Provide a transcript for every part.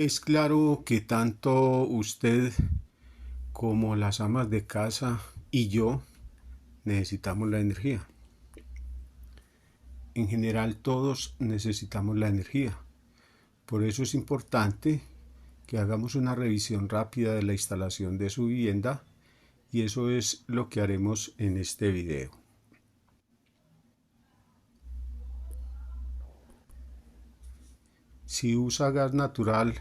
Es claro que tanto usted como las amas de casa y yo necesitamos la energía. En general todos necesitamos la energía. Por eso es importante que hagamos una revisión rápida de la instalación de su vivienda y eso es lo que haremos en este video. Si usa gas natural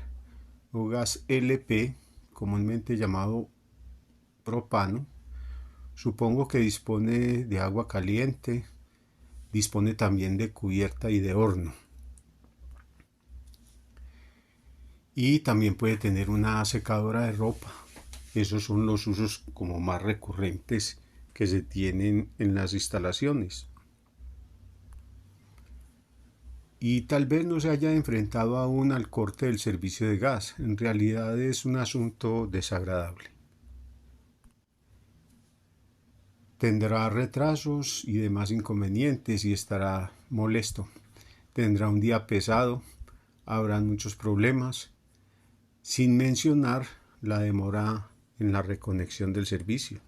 o gas LP, comúnmente llamado propano, supongo que dispone de agua caliente, dispone también de cubierta y de horno. Y también puede tener una secadora de ropa. Esos son los usos como más recurrentes que se tienen en las instalaciones. Y tal vez no se haya enfrentado aún al corte del servicio de gas. En realidad es un asunto desagradable. Tendrá retrasos y demás inconvenientes y estará molesto. Tendrá un día pesado, habrán muchos problemas, sin mencionar la demora en la reconexión del servicio.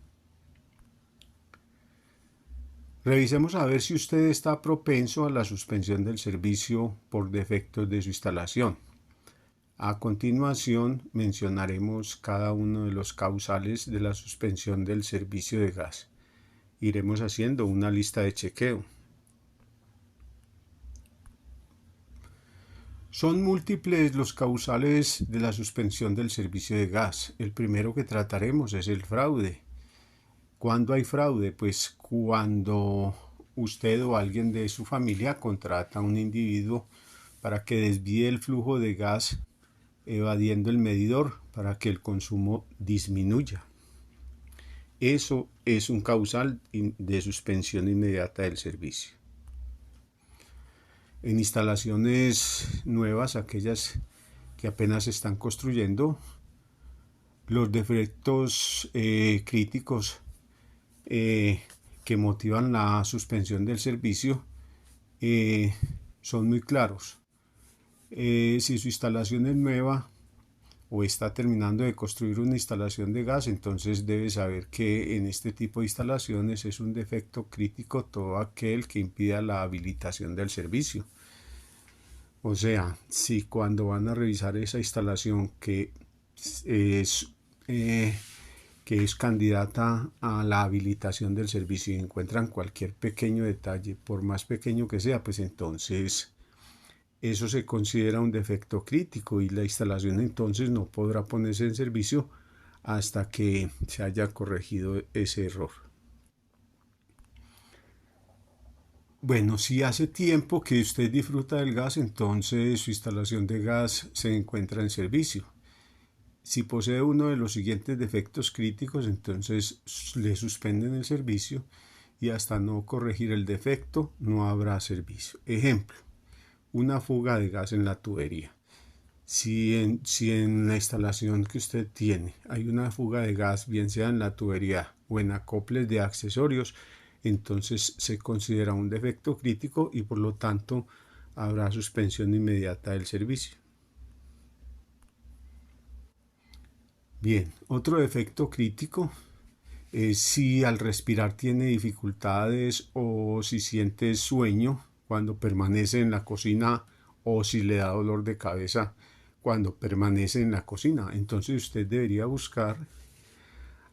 Revisemos a ver si usted está propenso a la suspensión del servicio por defectos de su instalación. A continuación mencionaremos cada uno de los causales de la suspensión del servicio de gas. Iremos haciendo una lista de chequeo. Son múltiples los causales de la suspensión del servicio de gas. El primero que trataremos es el fraude. ¿Cuándo hay fraude? Pues cuando usted o alguien de su familia contrata a un individuo para que desvíe el flujo de gas evadiendo el medidor para que el consumo disminuya. Eso es un causal de suspensión inmediata del servicio. En instalaciones nuevas, aquellas que apenas se están construyendo, los defectos críticos que motivan la suspensión del servicio son muy claros. Si su instalación es nueva o está terminando de construir una instalación de gas, entonces debe saber que en este tipo de instalaciones es un defecto crítico todo aquel que impida la habilitación del servicio. O sea, si cuando van a revisar esa instalación que es candidata a la habilitación del servicio y encuentran cualquier pequeño detalle, por más pequeño que sea, pues entonces eso se considera un defecto crítico y la instalación entonces no podrá ponerse en servicio hasta que se haya corregido ese error. Bueno, si hace tiempo que usted disfruta del gas, entonces su instalación de gas se encuentra en servicio. Si posee uno de los siguientes defectos críticos, entonces le suspenden el servicio y hasta no corregir el defecto no habrá servicio. Ejemplo, una fuga de gas en la tubería. Si en la instalación que usted tiene hay una fuga de gas, bien sea en la tubería o en acoples de accesorios, entonces se considera un defecto crítico y por lo tanto habrá suspensión inmediata del servicio. Bien, otro defecto crítico es si al respirar tiene dificultades o si siente sueño cuando permanece en la cocina o si le da dolor de cabeza cuando permanece en la cocina. Entonces usted debería buscar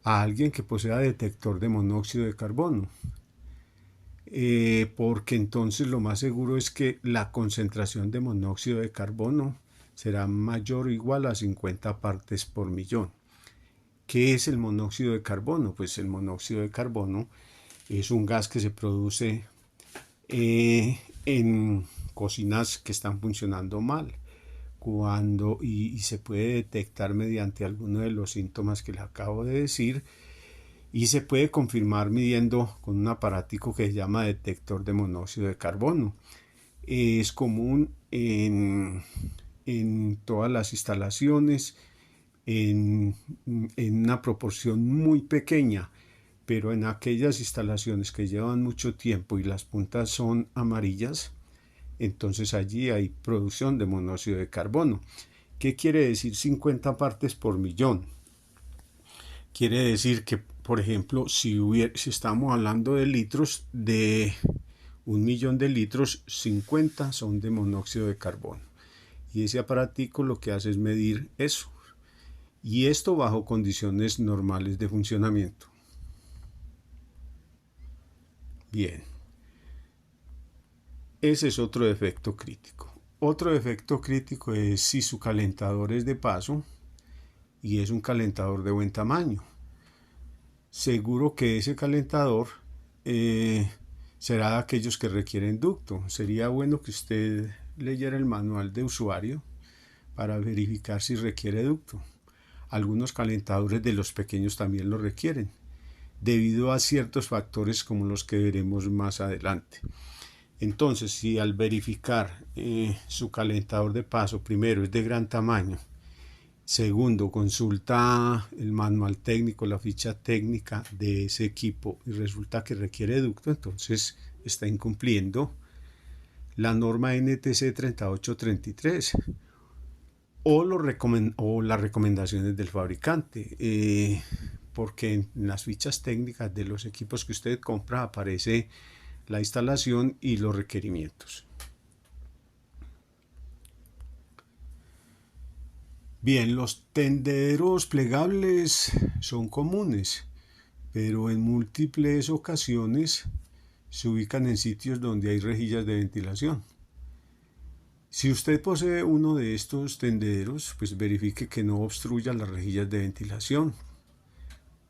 a alguien que posea detector de monóxido de carbono. Porque entonces lo más seguro es que la concentración de monóxido de carbono será mayor o igual a 50 partes por millón. ¿Qué es el monóxido de carbono? Pues el monóxido de carbono es un gas que se produce en cocinas que están funcionando mal y se puede detectar mediante alguno de los síntomas que le acabo de decir y se puede confirmar midiendo con un aparatico que se llama detector de monóxido de carbono. Es común en todas las instalaciones en una proporción muy pequeña, pero en aquellas instalaciones que llevan mucho tiempo y las puntas son amarillas, entonces allí hay producción de monóxido de carbono. ¿Qué quiere decir 50 partes por millón? Quiere decir que, por ejemplo, si estamos hablando de litros, de 1 millón de litros, 50 son de monóxido de carbono. Y ese aparatico lo que hace es medir eso. Y esto bajo condiciones normales de funcionamiento. Bien. Ese es otro defecto crítico. Otro defecto crítico es si su calentador es de paso y es un calentador de buen tamaño. Seguro que ese calentador será de aquellos que requieren ducto. Sería bueno que usted leyera el manual de usuario para verificar si requiere ducto. Algunos calentadores de los pequeños también lo requieren, debido a ciertos factores como los que veremos más adelante. Entonces, si al verificar su calentador de paso, primero es de gran tamaño, segundo consulta el manual técnico, la ficha técnica de ese equipo y resulta que requiere ducto, entonces está incumpliendo la norma NTC 3833 o las recomendaciones del fabricante, porque en las fichas técnicas de los equipos que usted compra aparece la instalación y los requerimientos. Bien, los tendederos plegables son comunes, pero en múltiples ocasiones se ubican en sitios donde hay rejillas de ventilación. Si usted posee uno de estos tendederos, pues verifique que no obstruya las rejillas de ventilación.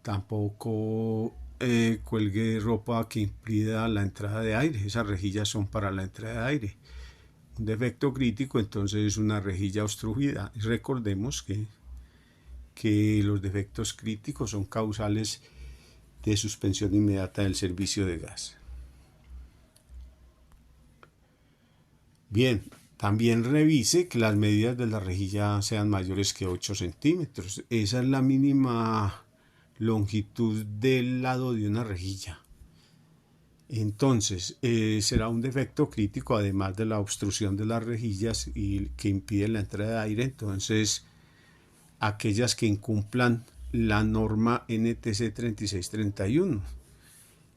Tampoco cuelgue ropa que impida la entrada de aire. Esas rejillas son para la entrada de aire. Un defecto crítico entonces es una rejilla obstruida. Y recordemos que los defectos críticos son causales de suspensión inmediata del servicio de gas. Bien, también revise que las medidas de la rejilla sean mayores que 8 centímetros. Esa es la mínima longitud del lado de una rejilla. Entonces, será un defecto crítico, además de la obstrucción de las rejillas y que impide la entrada de aire. Entonces, aquellas que incumplan la norma NTC 3631.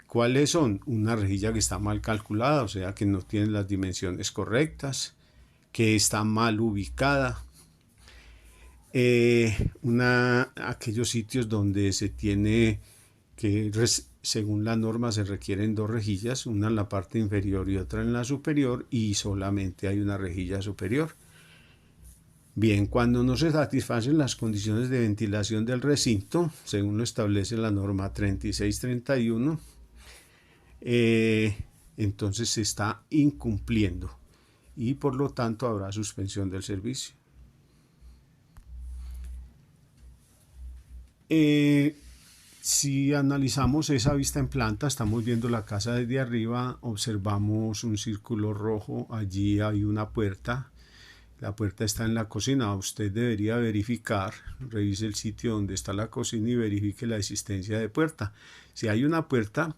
¿Cuáles son? Una rejilla que está mal calculada, o sea, que no tiene las dimensiones correctas, que está mal ubicada. Aquellos sitios donde se tiene que, según la norma, se requieren dos rejillas, una en la parte inferior y otra en la superior, y solamente hay una rejilla superior. Bien, cuando no se satisfacen las condiciones de ventilación del recinto, según lo establece la norma 3631, entonces se está incumpliendo y por lo tanto habrá suspensión del servicio. Si analizamos esa vista en planta, estamos viendo la casa desde arriba, observamos un círculo rojo, allí hay una puerta, la puerta está en la cocina. Usted debería verificar, revise el sitio donde está la cocina y verifique la existencia de puerta. Si hay una puerta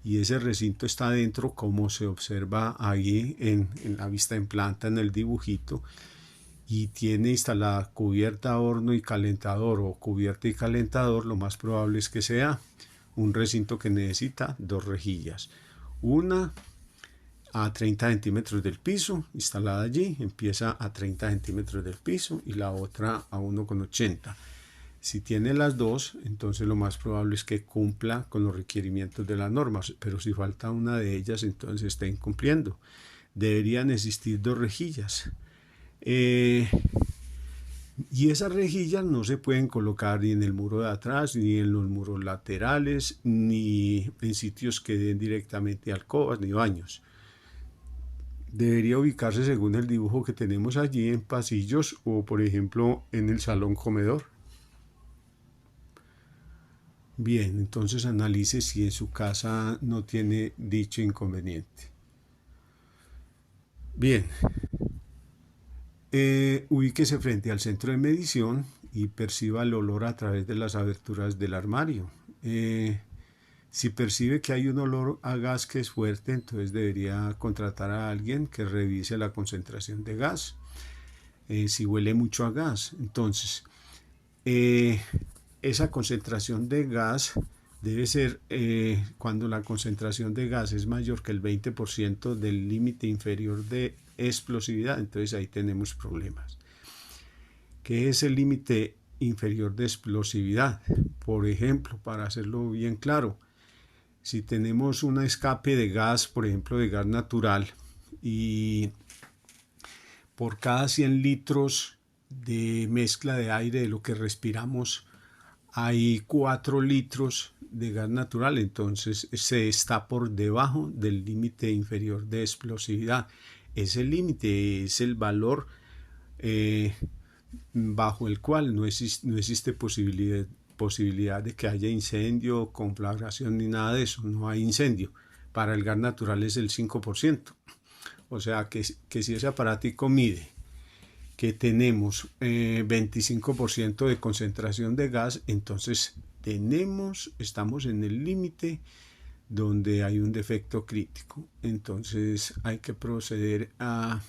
y ese recinto está dentro, como se observa ahí en la vista en planta, en el dibujito, y tiene instalada cubierta, horno y calentador o cubierta y calentador, lo más probable es que sea un recinto que necesita dos rejillas. Una a 30 centímetros del piso, instalada allí, empieza a 30 centímetros del piso y la otra a 1,80. Si tiene las dos, entonces lo más probable es que cumpla con los requerimientos de las normas, pero si falta una de ellas, entonces está incumpliendo. Deberían existir dos rejillas. Y esas rejillas no se pueden colocar ni en el muro de atrás, ni en los muros laterales, ni en sitios que den directamente a alcobas ni baños. Debería ubicarse según el dibujo que tenemos allí en pasillos o por ejemplo en el salón comedor. Bien, entonces analice si en su casa no tiene dicho inconveniente. Bien, ubíquese frente al centro de medición y perciba el olor a través de las aberturas del armario. Si percibe que hay un olor a gas que es fuerte, entonces debería contratar a alguien que revise la concentración de gas. si huele mucho a gas. Entonces, esa concentración de gas debe ser cuando la concentración de gas es mayor que el 20% del límite inferior de explosividad, entonces ahí tenemos problemas. ¿Qué es el límite inferior de explosividad? Por ejemplo, para hacerlo bien claro, si tenemos un escape de gas, por ejemplo de gas natural, y por cada 100 litros de mezcla de aire de lo que respiramos hay 4 litros de gas natural, entonces se está por debajo del límite inferior de explosividad. Ese límite es el valor bajo el cual no existe posibilidad de que haya incendio, conflagración ni nada de eso, no hay incendio. Para el gas natural es el 5%. O sea que si ese aparatico mide que tenemos 25% de concentración de gas, entonces estamos en el límite donde hay un defecto crítico. Entonces hay que proceder a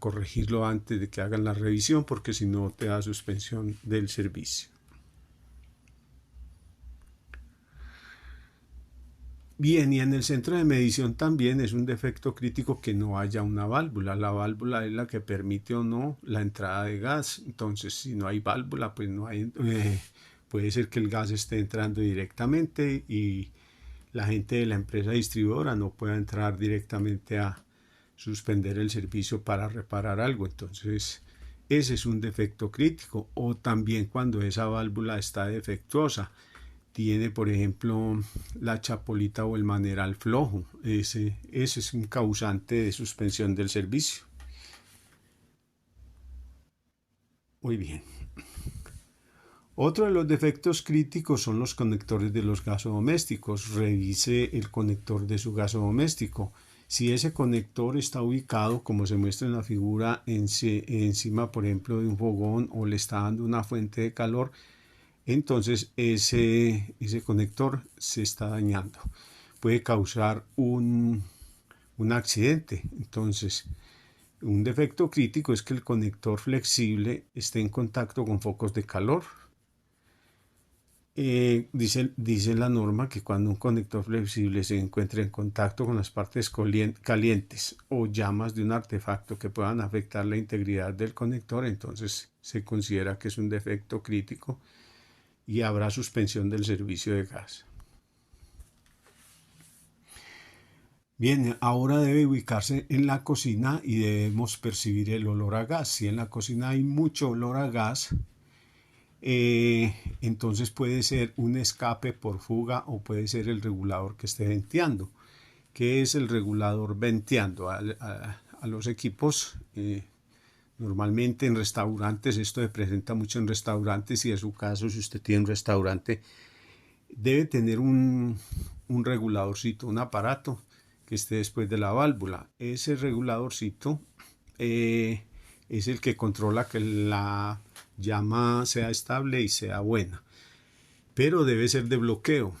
corregirlo antes de que hagan la revisión, porque si no te da suspensión del servicio. Bien, y en el centro de medición también es un defecto crítico que no haya una válvula. La válvula es la que permite o no la entrada de gas. Entonces, si no hay válvula, pues no hay, puede ser que el gas esté entrando directamente y la gente de la empresa distribuidora no pueda entrar directamente a suspender el servicio para reparar algo. Entonces, ese es un defecto crítico. O también cuando esa válvula está defectuosa, tiene por ejemplo la chapolita o el maneral flojo, ese es un causante de suspensión del servicio. Muy bien. Otro de los defectos críticos son los conectores de los gasodomésticos. Revise el conector de su gasodoméstico. Si ese conector está ubicado, como se muestra en la figura, encima, por ejemplo, de un fogón o le está dando una fuente de calor, entonces ese conector se está dañando. Puede causar un accidente. Entonces, un defecto crítico es que el conector flexible esté en contacto con focos de calor. Dice la norma que cuando un conector flexible se encuentre en contacto con las partes calientes o llamas de un artefacto que puedan afectar la integridad del conector, entonces se considera que es un defecto crítico y habrá suspensión del servicio de gas. Bien, ahora debe ubicarse en la cocina y debemos percibir el olor a gas. Si en la cocina hay mucho olor a gas, entonces puede ser un escape por fuga o puede ser el regulador que esté venteando. ¿Qué es el regulador venteando? A los equipos, normalmente en restaurantes, esto se presenta mucho en restaurantes y en su caso, si usted tiene un restaurante, debe tener un reguladorcito, un aparato que esté después de la válvula. Ese reguladorcito es el que controla que la llama sea estable y sea buena, pero debe ser de bloqueo.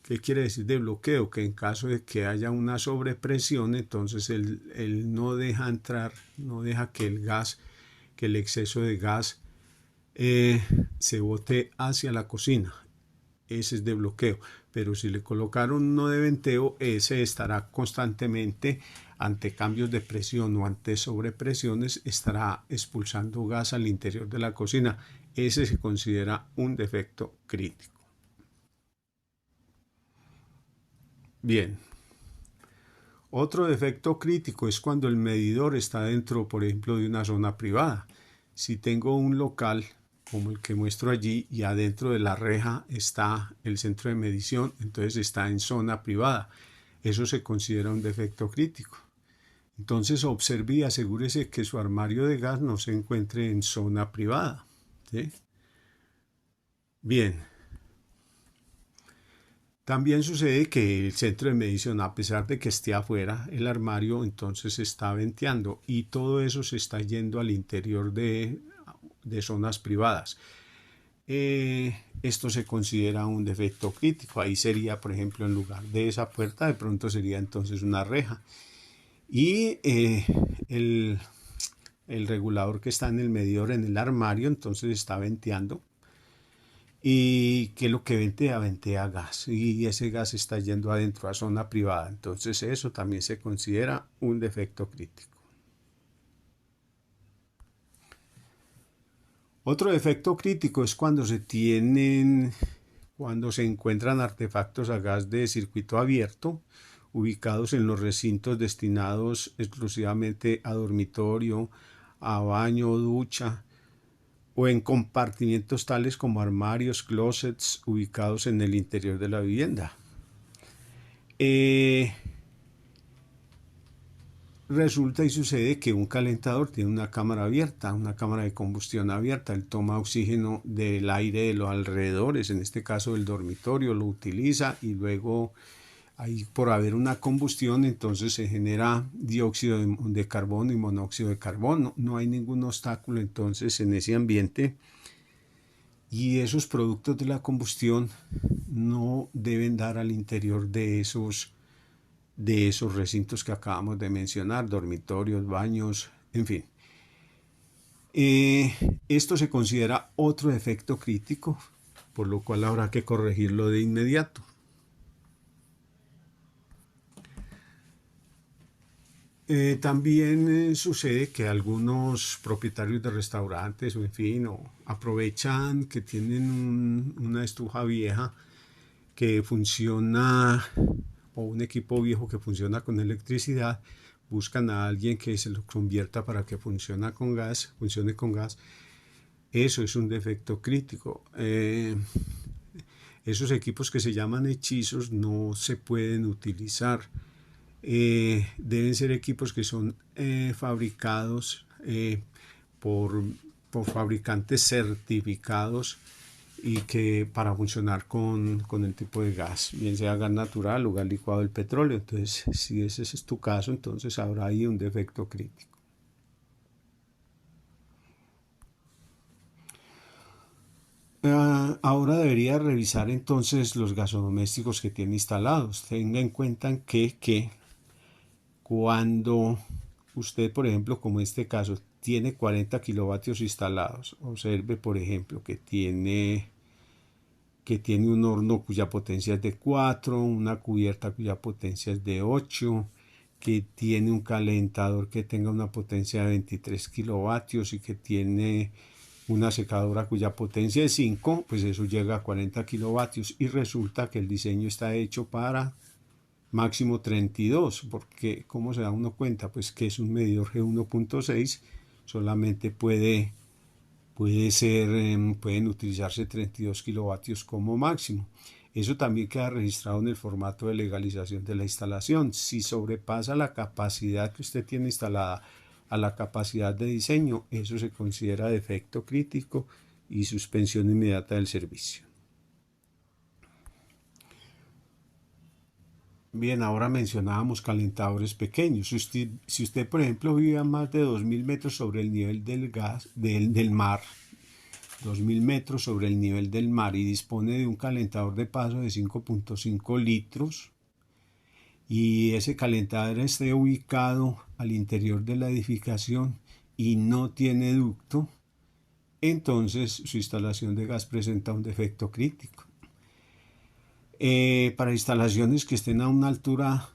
¿Qué quiere decir de bloqueo? Que en caso de que haya una sobrepresión, entonces él no deja entrar, no deja que el exceso de gas se bote hacia la cocina. Ese es de bloqueo. Pero si le colocaron uno de venteo, ese estará constantemente ante cambios de presión o ante sobrepresiones, estará expulsando gas al interior de la cocina. Ese se considera un defecto crítico. Bien. Otro defecto crítico es cuando el medidor está dentro, por ejemplo, de una zona privada. Si tengo un local como el que muestro allí y adentro de la reja está el centro de medición, entonces está en zona privada. Eso se considera un defecto crítico. Entonces observe y asegúrese que su armario de gas no se encuentre en zona privada. ¿Sí? Bien. También sucede que el centro de medición, a pesar de que esté afuera, el armario entonces está venteando y todo eso se está yendo al interior de zonas privadas. Esto se considera un defecto crítico. Ahí sería, por ejemplo, en lugar de esa puerta, de pronto sería entonces una reja. Y el regulador que está en el medidor en el armario, entonces está venteando. ¿Y qué es lo que ventea? Ventea gas, y ese gas está yendo adentro a zona privada, entonces eso también se considera un defecto crítico. Otro defecto crítico es cuando se encuentran artefactos a gas de circuito abierto ubicados en los recintos destinados exclusivamente a dormitorio, a baño o ducha, o en compartimientos tales como armarios, closets ubicados en el interior de la vivienda. Resulta y sucede que un calentador tiene una cámara abierta, una cámara de combustión abierta. Él toma oxígeno del aire de los alrededores, en este caso del dormitorio, lo utiliza y luego ahí por haber una combustión entonces se genera dióxido de carbono y monóxido de carbono. No hay ningún obstáculo entonces en ese ambiente y esos productos de la combustión no deben dar al interior de esos recintos que acabamos de mencionar, dormitorios, baños, en fin. Esto se considera otro defecto crítico, por lo cual habrá que corregirlo de inmediato. También sucede que algunos propietarios de restaurantes o en fin, aprovechan que tienen una estufa vieja que funciona o un equipo viejo que funciona con electricidad, buscan a alguien que se lo convierta para que funcione con gas. Eso es un defecto crítico. Esos equipos que se llaman hechizos no se pueden utilizar. Deben ser equipos que son fabricados por fabricantes certificados y que para funcionar con el tipo de gas, bien sea gas natural o gas licuado del petróleo. Entonces, si ese es tu caso, entonces habrá ahí un defecto crítico. Ahora debería revisar entonces los gasodomésticos que tiene instalados. Tenga en cuenta que cuando usted, por ejemplo, como en este caso, tiene 40 kilovatios instalados, observe, por ejemplo, que tiene un horno cuya potencia es de 4, una cubierta cuya potencia es de 8, que tiene un calentador que tenga una potencia de 23 kilovatios y que tiene una secadora cuya potencia es 5, pues eso llega a 40 kilovatios y resulta que el diseño está hecho para máximo 32, porque ¿cómo se da uno cuenta? Pues que es un medidor G1.6, solamente pueden utilizarse 32 kilovatios como máximo. Eso también queda registrado en el formato de legalización de la instalación. Si sobrepasa la capacidad que usted tiene instalada a la capacidad de diseño, eso se considera defecto crítico y suspensión inmediata del servicio. Bien, ahora mencionábamos calentadores pequeños. Si usted, por ejemplo, vive a más de 2.000 metros sobre el nivel del mar, 2.000 metros sobre el nivel del mar y dispone de un calentador de paso de 5.5 litros y ese calentador esté ubicado al interior de la edificación y no tiene ducto, entonces su instalación de gas presenta un defecto crítico. Para instalaciones que estén a una altura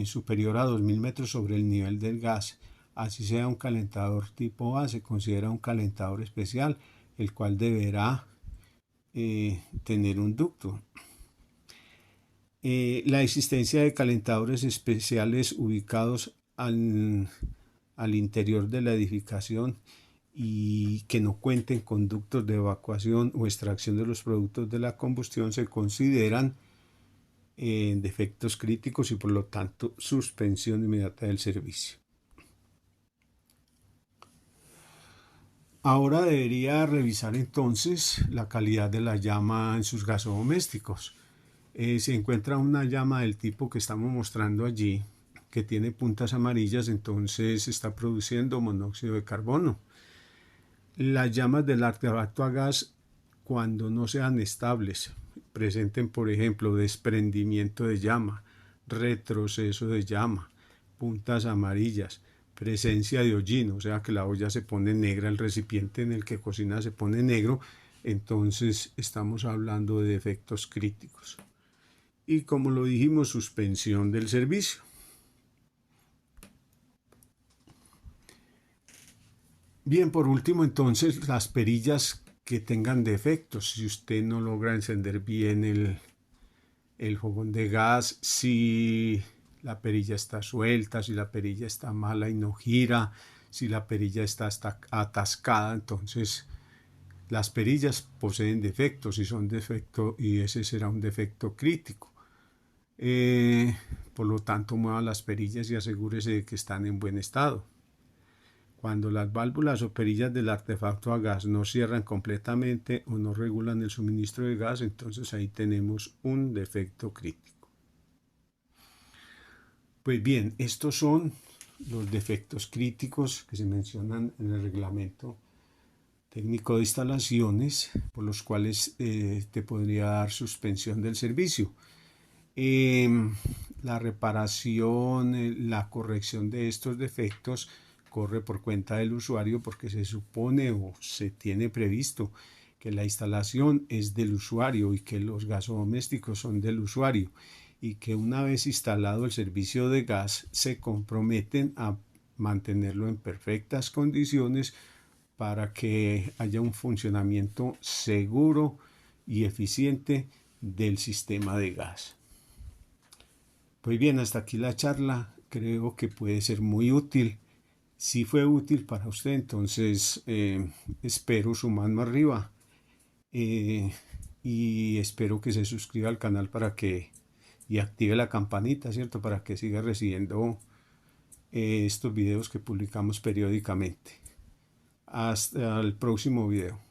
superior a 2.000 metros sobre el nivel del gas, así sea un calentador tipo A, se considera un calentador especial, el cual deberá tener un ducto. La existencia de calentadores especiales ubicados al interior de la edificación y que no cuenten con ductos de evacuación o extracción de los productos de la combustión se consideran defectos críticos y por lo tanto suspensión inmediata del servicio. Ahora debería revisar entonces la calidad de la llama en sus gasodomésticos. Si encuentra una llama del tipo que estamos mostrando allí, que tiene puntas amarillas, entonces está produciendo monóxido de carbono. Las llamas del artefacto a gas, cuando no sean estables, presenten por ejemplo desprendimiento de llama, retroceso de llama, puntas amarillas, presencia de hollín, o sea que la olla se pone negra, el recipiente en el que cocina se pone negro, entonces estamos hablando de defectos críticos. Y como lo dijimos, suspensión del servicio. Bien, por último, entonces, las perillas que tengan defectos. Si usted no logra encender bien el fogón de gas, si la perilla está suelta, si la perilla está mala y no gira, si la perilla está atascada, entonces las perillas poseen defectos y son defecto, y ese será un defecto crítico. Por lo tanto, mueva las perillas y asegúrese de que están en buen estado. Cuando las válvulas o perillas del artefacto a gas no cierran completamente o no regulan el suministro de gas, entonces ahí tenemos un defecto crítico. Pues bien, estos son los defectos críticos que se mencionan en el reglamento técnico de instalaciones, por los cuales te podría dar suspensión del servicio. La reparación, la corrección de estos defectos corre por cuenta del usuario, porque se supone o se tiene previsto que la instalación es del usuario y que los gasodomésticos son del usuario, y que una vez instalado el servicio de gas se comprometen a mantenerlo en perfectas condiciones para que haya un funcionamiento seguro y eficiente del sistema de gas. Pues bien, hasta aquí la charla. Creo que puede ser muy útil. Si fue útil para usted, entonces espero su mano arriba, y espero que se suscriba al canal y active la campanita, ¿cierto? Para que siga recibiendo estos videos que publicamos periódicamente. Hasta el próximo video.